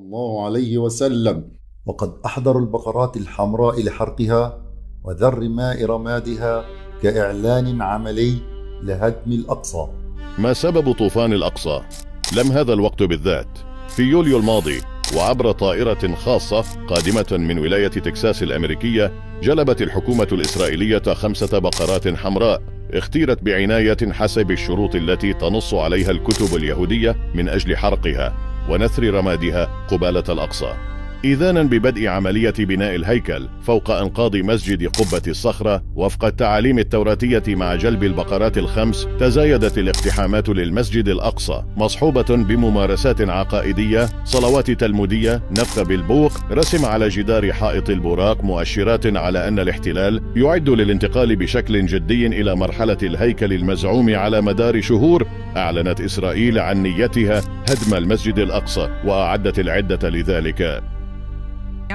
الله عليه وسلم، وقد أحضروا البقرات الحمراء لحرقها وذر ماء رمادها كإعلان عملي لهدم الأقصى. ما سبب طوفان الأقصى؟ لم هذا الوقت بالذات في يوليو الماضي، وعبر طائرة خاصة قادمة من ولاية تكساس الأمريكية، جلبت الحكومة الإسرائيلية 5 بقرات حمراء اختيرت بعناية حسب الشروط التي تنص عليها الكتب اليهودية من أجل حرقها ونثر رمادها قبالة الأقصى، إذانا ببدء عملية بناء الهيكل فوق أنقاض مسجد قبة الصخرة وفق التعاليم التوراتية. مع جلب البقرات ال5 تزايدت الاقتحامات للمسجد الأقصى مصحوبة بممارسات عقائدية، صلوات تلمودية، نفخ بالبوق، رسم على جدار حائط البراق، مؤشرات على أن الاحتلال يعد للانتقال بشكل جدي إلى مرحلة الهيكل المزعوم على مدار شهور. أعلنت إسرائيل عن נيתها هدم المسجد الأقصى وأعدت العدة لذلك.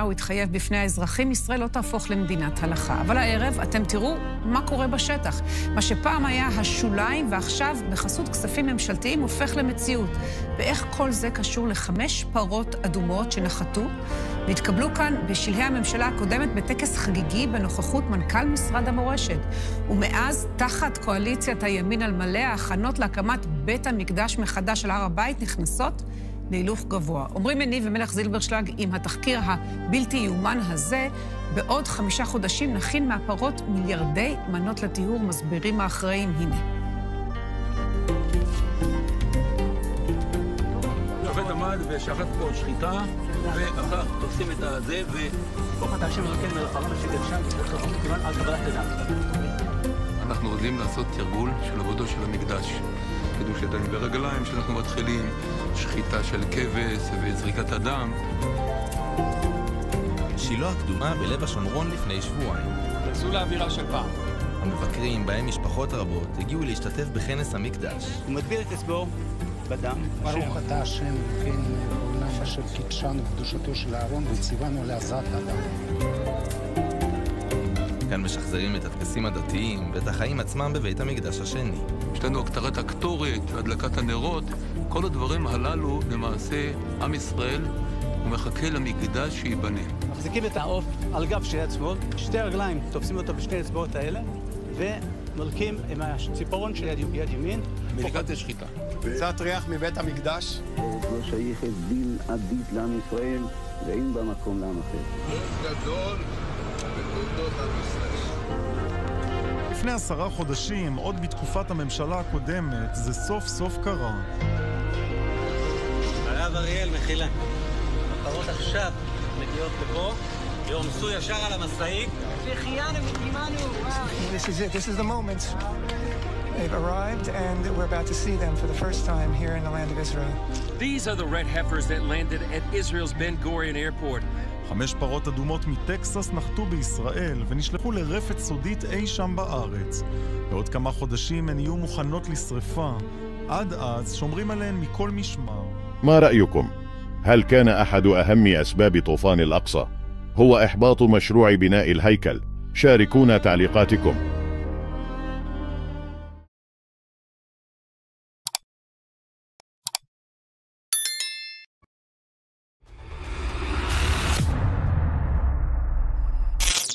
הוא התחייב בפני האזרחים, ישראל לא תהפוך למדינת הלכה. אבל הערב אתם תראו מה קורה בשטח. מה שפעם היה השוליים ועכשיו בחסות כספים ממשלתיים הופך למציאות. ואיך כל זה קשור ל5 פרות אדומות שנחתו והתקבלו כאן בשלהי הממשלה הקודמת בטקס חגיגי בנוכחות מנכ"ל משרד המורשת. ומאז, תחת קואליציית הימין על מלא, ההכנות להקמת בית המקדש מחדש על הר הבית נכנסות להילוך גבוה. אומרים מניב ומלך זילברשלג, עם התחקיר הבלתי יאומן הזה, בעוד 5 חודשים נכין מהפרות מיליארדי מנות לטיהור, מסבירים האחראים. הנה. שופט עמד ושחט פה שחיטה, ואחר תופסים את הזה, וכוח אתה השם מרקן מלחמה שגל שם, וחרחום כמעט על קבלת לידה. אנחנו רוצים לעשות תרגול של עבודו של המקדש. קידוש ידיים ורגליים שאנחנו מתחילים, שחיטה של כבש וזריקת הדם. שילה הקדומה בלב השומרון לפני שבועיים. נסו לאווירה של פעם. המבקרים, בהם משפחות רבות, הגיעו להשתתף בכנס המקדש. הוא מטביל את אצבעו בדם. ברוך אתה השם, כן, בעולם אשר קידשנו קדושתו של אהרון וציוונו לעזרת אדם. כאן משחזרים את הטקסים הדתיים ואת החיים עצמם בבית המקדש השני. יש לנו הקטרת הקטורת והדלקת הנרות. כל הדברים הללו, למעשה, עם ישראל הוא מחכה למקדש שיבנה. מחזיקים את העוף על גב שתי אצבעות, שתי רגליים תופסים אותו בשתי אצבעות האלה, ומלקים עם הציפורון של יד ימין. מליקת השחיטה. קצת ריח מבית המקדש. לא שייכת בלעדית לעם ישראל, ואין בה מקום לעם אחר. גדול בתולדות עם ישראל. לפני 10 חודשים, עוד בתקופת הממשלה הקודמת, זה סוף סוף קרה. הרב אריאל, מחילה. הפרות עכשיו מגיעות לפה, יורמסו ישר על המשאית. לחיינו מקימנו. This is the moment. They've arrived and we're about to see them for the first time here in the land of Israel. These are the red heifers that landed at Israel's Ben Gurion airport. 5 פרות אדומות מטקסס נחתו בישראל ונשלחו לרפת סודית אי שם בארץ. בעוד כמה חודשים הן יהיו מוכנות לשריפה. עד אז שומרים עליהן מכל משמר. ما رأيكم؟ هل كان أحد أهم أسباب طوفان الأقصى هو إحباط مشروع بناء الهيكل؟ شاركونا تعليقاتكم.